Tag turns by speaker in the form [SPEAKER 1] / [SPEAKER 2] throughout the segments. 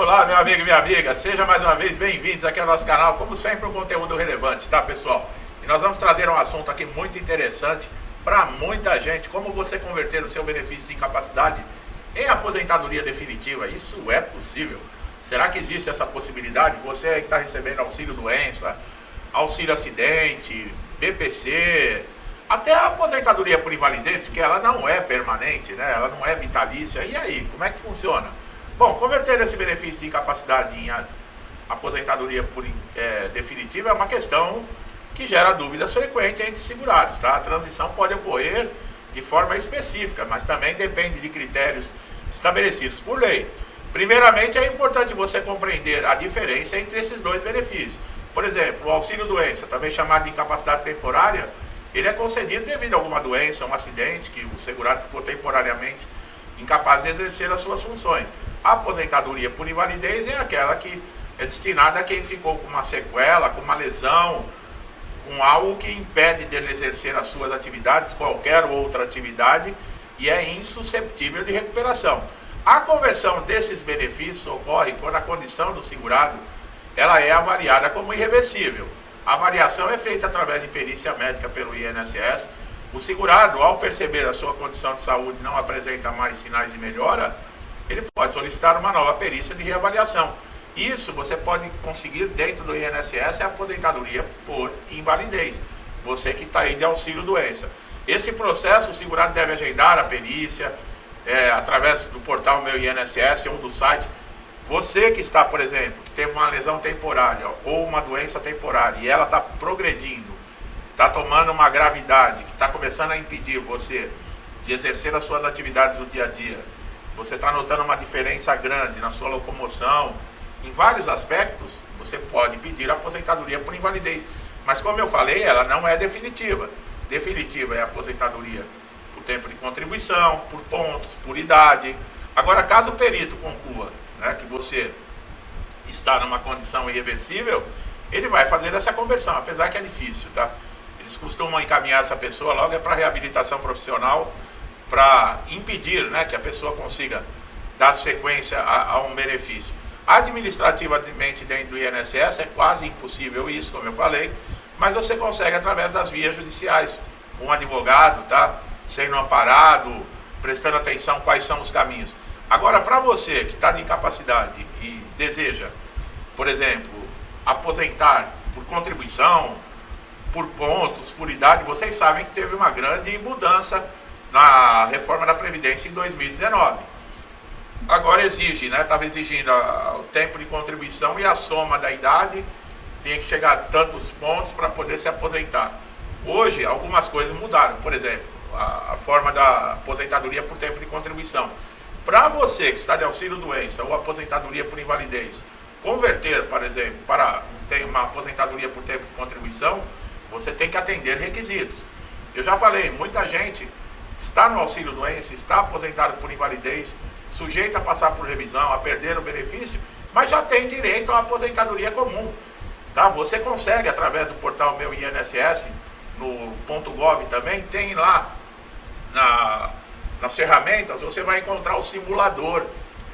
[SPEAKER 1] Olá, meu amigo e minha amiga, sejam mais uma vez bem-vindos aqui ao nosso canal, como sempre um conteúdo relevante, tá pessoal? E nós vamos trazer um assunto aqui muito interessante para muita gente, como você converter o seu benefício de incapacidade em aposentadoria definitiva. Isso é possível? Será que existe essa possibilidade? Você que está recebendo auxílio doença, auxílio acidente, BPC, até a aposentadoria por invalidez, porque ela não é permanente, né? Ela não é vitalícia. E aí, como é que funciona? Bom, converter esse benefício de incapacidade em aposentadoria definitiva é uma questão que gera dúvidas frequentes entre segurados, tá? A transição pode ocorrer de forma específica, mas também depende de critérios estabelecidos por lei. Primeiramente, é importante você compreender a diferença entre esses dois benefícios. Por exemplo, o auxílio-doença, também chamado de incapacidade temporária, ele é concedido devido a alguma doença, um acidente, que o segurado ficou temporariamente incapaz de exercer as suas funções. A aposentadoria por invalidez é aquela que é destinada a quem ficou com uma sequela, com uma lesão, com algo que impede de ele exercer as suas atividades, qualquer outra atividade, e é insusceptível de recuperação. A conversão desses benefícios ocorre quando a condição do segurado ela é avaliada como irreversível. A avaliação é feita através de perícia médica pelo INSS. O segurado, ao perceber a sua condição de saúde não apresenta mais sinais de melhora, ele pode solicitar uma nova perícia de reavaliação. Isso você pode conseguir dentro do INSS, a aposentadoria por invalidez. Você que está aí de auxílio-doença. Esse processo, o segurado deve agendar a perícia, através do portal Meu INSS ou do site. Você que está, por exemplo, que tem uma lesão temporária ou uma doença temporária e ela está progredindo, está tomando uma gravidade que está começando a impedir você de exercer as suas atividades do dia a dia, você está notando uma diferença grande na sua locomoção, em vários aspectos, você pode pedir a aposentadoria por invalidez. Mas como eu falei, ela não é definitiva. Definitiva é a aposentadoria por tempo de contribuição, por pontos, por idade. Agora, caso o perito conclua, né, que você está numa condição irreversível, ele vai fazer essa conversão, apesar que é difícil, tá? Eles costumam encaminhar essa pessoa logo para reabilitação profissional, para impedir, né, que a pessoa consiga dar sequência a um benefício. Administrativamente dentro do INSS é quase impossível isso, como eu falei, mas você consegue através das vias judiciais, com um advogado, tá? Sendo amparado, prestando atenção quais são os caminhos. Agora, para você que está de incapacidade e deseja, por exemplo, aposentar por contribuição, por pontos, por idade, vocês sabem que teve uma grande mudança na reforma da Previdência em 2019. Agora exige, né? Estava exigindo o tempo de contribuição e a soma da idade tinha que chegar a tantos pontos para poder se aposentar. Hoje, algumas coisas mudaram. Por exemplo, a forma da aposentadoria por tempo de contribuição. Para você que está de auxílio-doença ou aposentadoria por invalidez, converter, por exemplo, para uma aposentadoria por tempo de contribuição, você tem que atender requisitos. Eu já falei, muita gente está no auxílio-doença, está aposentado por invalidez, sujeito a passar por revisão, a perder o benefício, mas já tem direito à aposentadoria comum. Tá? Você consegue, através do portal Meu INSS, no .gov também, tem lá nas ferramentas, você vai encontrar o simulador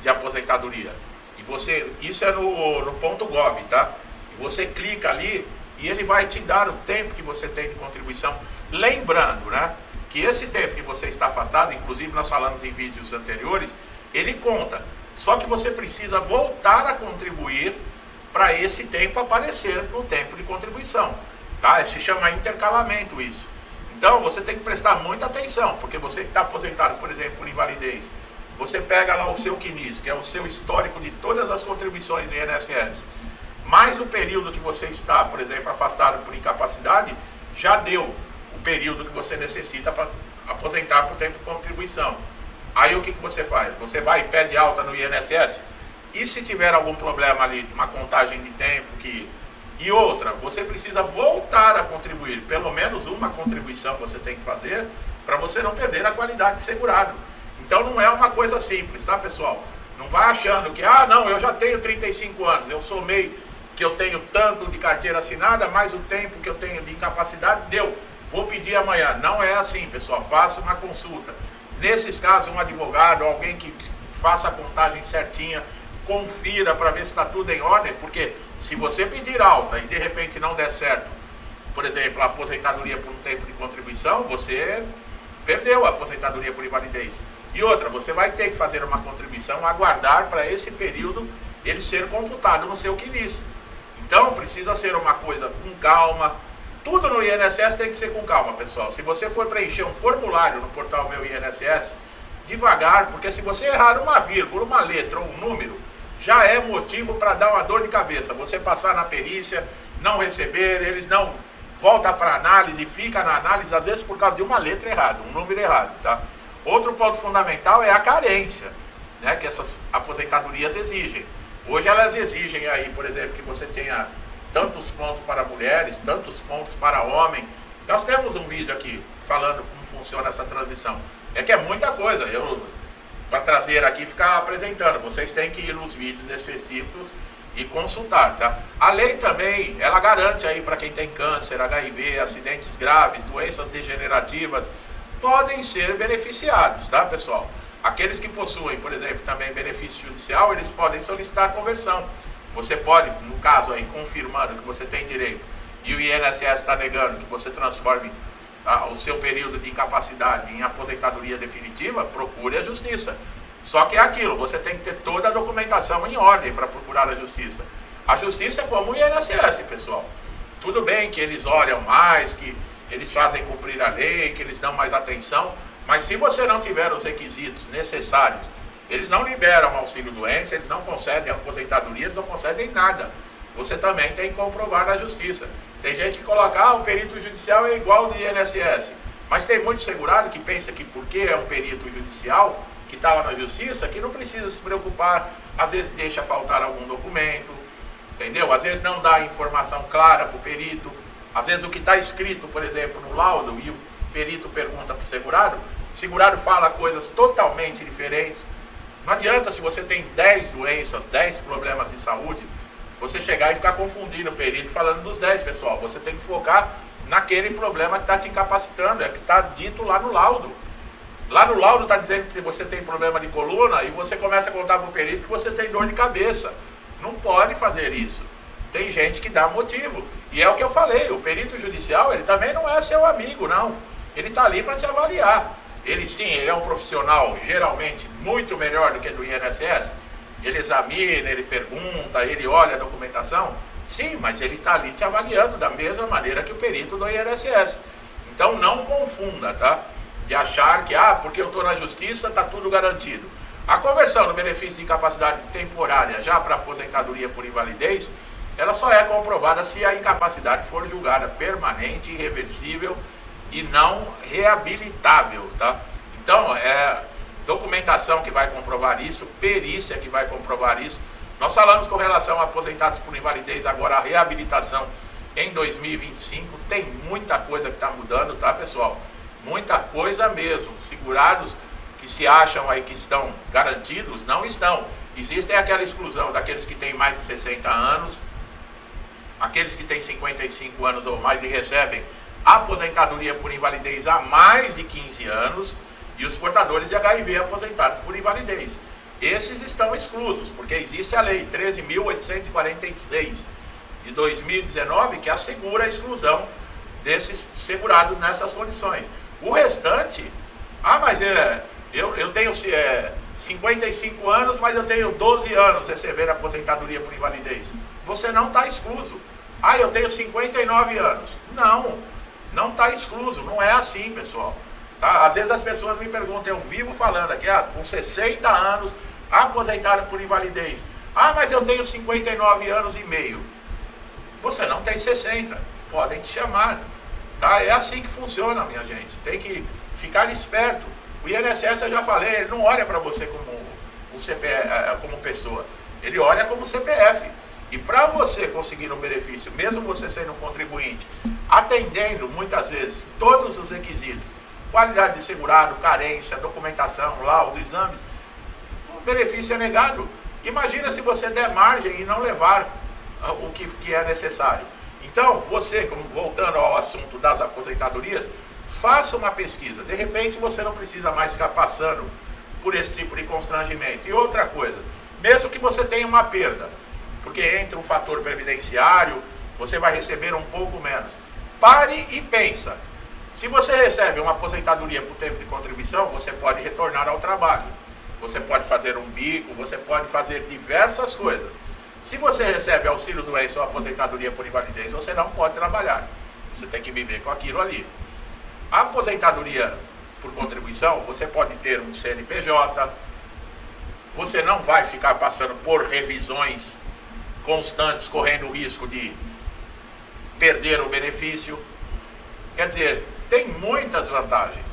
[SPEAKER 1] de aposentadoria. E isso é no .gov, tá? E você clica ali e ele vai te dar o tempo que você tem de contribuição. Lembrando, né, que esse tempo que você está afastado, inclusive nós falamos em vídeos anteriores, ele conta. Só que você precisa voltar a contribuir para esse tempo aparecer no tempo de contribuição. Tá? Se chama intercalamento isso. Então você tem que prestar muita atenção, porque você que está aposentado, por exemplo, por invalidez, você pega lá o seu CNIS, que é o seu histórico de todas as contribuições do INSS, mais o período que você está, por exemplo, afastado por incapacidade, já deu o período que você necessita para aposentar por tempo de contribuição. Aí o que você faz? Você vai e pede alta no INSS, e se tiver algum problema ali, uma contagem de tempo e outra, você precisa voltar a contribuir, pelo menos uma contribuição você tem que fazer, para você não perder a qualidade de segurado. Então não é uma coisa simples, tá pessoal? Não vai achando que, não, eu já tenho 35 anos, eu somei que eu tenho tanto de carteira assinada, mais o tempo que eu tenho de incapacidade, deu, vou pedir amanhã. Não é assim, pessoal, faça uma consulta. Nesses casos, um advogado, alguém que faça a contagem certinha, confira para ver se está tudo em ordem, porque se você pedir alta e de repente não der certo, por exemplo, a aposentadoria por um tempo de contribuição, você perdeu a aposentadoria por invalidez. E outra, você vai ter que fazer uma contribuição, aguardar para esse período ele ser computado no seu quinis. Então precisa ser uma coisa com calma. Tudo no INSS tem que ser com calma, pessoal. Se você for preencher um formulário no portal Meu INSS, devagar, porque se você errar uma vírgula, uma letra ou um número, já é motivo para dar uma dor de cabeça. Você passar na perícia, não receber, eles não voltam para análise, fica na análise, às vezes por causa de uma letra errada, um número errado, tá? Outro ponto fundamental é a carência, né, que essas aposentadorias exigem. Hoje elas exigem aí, por exemplo, que você tenha tantos pontos para mulheres, tantos pontos para homem. Nós temos um vídeo aqui falando como funciona essa transição. É que é muita coisa, para trazer aqui e ficar apresentando. Vocês têm que ir nos vídeos específicos e consultar, tá? A lei também, ela garante aí para quem tem câncer, HIV, acidentes graves, doenças degenerativas, podem ser beneficiados, tá, pessoal? Aqueles que possuem, por exemplo, também benefício judicial, eles podem solicitar conversão. Você pode, no caso aí, confirmando que você tem direito e o INSS está negando que você transforme o seu período de incapacidade em aposentadoria definitiva, procure a justiça. Só que é aquilo, você tem que ter toda a documentação em ordem para procurar a justiça. A justiça é como o INSS, pessoal. Tudo bem que eles olham mais, que eles fazem cumprir a lei, que eles dão mais atenção, mas se você não tiver os requisitos necessários, eles não liberam auxílio-doença, eles não concedem aposentadoria, eles não concedem nada. Você também tem que comprovar na justiça. Tem gente que coloca, o perito judicial é igual ao do INSS, mas tem muito segurado que pensa que porque é um perito judicial, que está lá na justiça, que não precisa se preocupar, às vezes deixa faltar algum documento, entendeu? Às vezes não dá informação clara para o perito, às vezes o que está escrito, por exemplo, no laudo, e o perito pergunta para o segurado fala coisas totalmente diferentes. Não adianta, se você tem 10 doenças, 10 problemas de saúde, você chegar e ficar confundindo o perito falando dos 10, pessoal. Você tem que focar naquele problema que está te incapacitando, é que está dito lá no laudo. Lá no laudo está dizendo que você tem problema de coluna e você começa a contar para o perito que você tem dor de cabeça. Não pode fazer isso. Tem gente que dá motivo. E é o que eu falei, o perito judicial, ele também não é seu amigo, não. Ele está ali para te avaliar. Ele sim, ele é um profissional geralmente muito melhor do que do INSS. Ele examina, ele pergunta, ele olha a documentação. Sim, mas ele está ali te avaliando da mesma maneira que o perito do INSS. Então não confunda, tá? De achar que, porque eu estou na justiça, está tudo garantido. A conversão do benefício de incapacidade temporária já para aposentadoria por invalidez, ela só é comprovada se a incapacidade for julgada permanente, irreversível e não reabilitável, tá? Então, é documentação que vai comprovar isso, perícia que vai comprovar isso. Nós falamos com relação a aposentados por invalidez, agora a reabilitação em 2025, tem muita coisa que está mudando, tá, pessoal? Muita coisa mesmo. Segurados que se acham aí que estão garantidos, não estão. Existe aquela exclusão daqueles que têm mais de 60 anos, aqueles que têm 55 anos ou mais e recebem aposentadoria por invalidez há mais de 15 anos, e os portadores de HIV aposentados por invalidez. Esses estão exclusos, porque existe a lei 13.846 de 2019 que assegura a exclusão desses segurados nessas condições. O restante, mas eu tenho 55 anos, mas eu tenho 12 anos recebendo aposentadoria por invalidez. Você não está excluso. Eu tenho 59 anos. Não está excluso, não é assim, pessoal. Tá? Às vezes as pessoas me perguntam, eu vivo falando aqui, com 60 anos, aposentado por invalidez. Mas eu tenho 59 anos e meio. Você não tem 60, podem te chamar. Tá? É assim que funciona, minha gente. Tem que ficar esperto. O INSS, eu já falei, ele não olha para você como CPF, como pessoa. Ele olha como CPF. E para você conseguir um benefício, mesmo você sendo um contribuinte, atendendo muitas vezes todos os requisitos, qualidade de segurado, carência, documentação, laudo, exames, o benefício é negado. Imagina se você der margem e não levar o que é necessário. Então, você, voltando ao assunto das aposentadorias, faça uma pesquisa. De repente, você não precisa mais ficar passando por esse tipo de constrangimento. E outra coisa, mesmo que você tenha uma perda, porque entra um fator previdenciário, você vai receber um pouco menos. Pare e pensa. Se você recebe uma aposentadoria por tempo de contribuição, você pode retornar ao trabalho. Você pode fazer um bico, você pode fazer diversas coisas. Se você recebe auxílio doença ou aposentadoria por invalidez, você não pode trabalhar. Você tem que viver com aquilo ali. A aposentadoria por contribuição, você pode ter um CNPJ, você não vai ficar passando por revisões constantes, correndo o risco de perder o benefício. Quer dizer, tem muitas vantagens.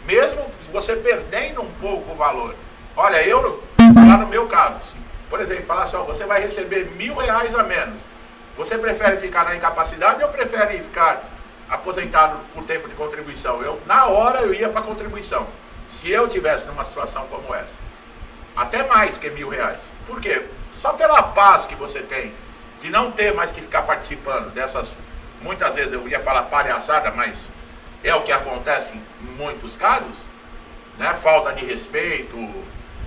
[SPEAKER 1] Mesmo você perdendo um pouco o valor. Olha, eu vou falar no meu caso. Por exemplo, falar assim, ó, você vai receber R$1.000 a menos. Você prefere ficar na incapacidade ou prefere ficar aposentado por tempo de contribuição? Na hora eu ia para a contribuição. Se eu tivesse numa situação como essa. Até mais que R$1.000. Por quê? Só pela paz que você tem de não ter mais que ficar participando dessas, muitas vezes eu ia falar palhaçada, mas é o que acontece em muitos casos, né? Falta de respeito,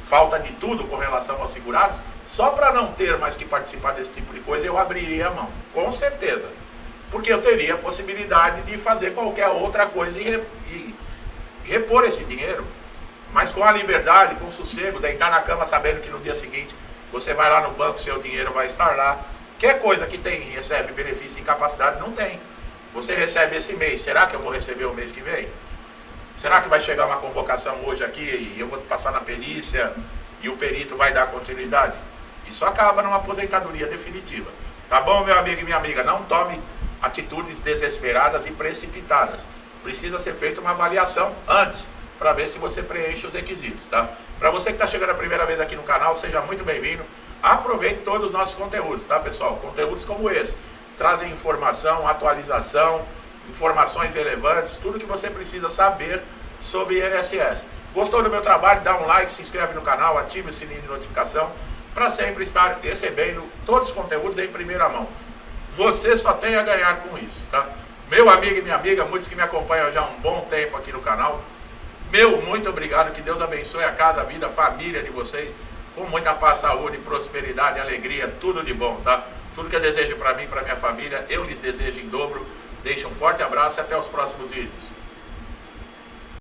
[SPEAKER 1] falta de tudo com relação aos segurados. Só para não ter mais que participar desse tipo de coisa, eu abriria a mão, com certeza. Porque eu teria a possibilidade de fazer qualquer outra coisa e repor esse dinheiro. Mas com a liberdade, com o sossego, deitar na cama sabendo que no dia seguinte você vai lá no banco, seu dinheiro vai estar lá. Qualquer coisa que recebe benefício de incapacidade, não tem. Você recebe esse mês, será que eu vou receber o mês que vem? Será que vai chegar uma convocação hoje aqui e eu vou passar na perícia e o perito vai dar continuidade? Isso acaba numa aposentadoria definitiva. Tá bom, meu amigo e minha amiga? Não tome atitudes desesperadas e precipitadas. Precisa ser feita uma avaliação antes, para ver se você preenche os requisitos, tá? Para você que está chegando a primeira vez aqui no canal, seja muito bem-vindo. Aproveite todos os nossos conteúdos, tá, pessoal? Conteúdos como esse. Trazem informação, atualização, informações relevantes, tudo que você precisa saber sobre INSS. Gostou do meu trabalho? Dá um like, se inscreve no canal, ative o sininho de notificação para sempre estar recebendo todos os conteúdos em primeira mão. Você só tem a ganhar com isso, tá? Meu amigo e minha amiga, muitos que me acompanham já há um bom tempo aqui no canal, meu muito obrigado, que Deus abençoe a casa, a vida, a família de vocês, com muita paz, saúde, prosperidade, alegria, tudo de bom, tá? Tudo que eu desejo para mim e para minha família, eu lhes desejo em dobro. Deixo um forte abraço e até os próximos vídeos.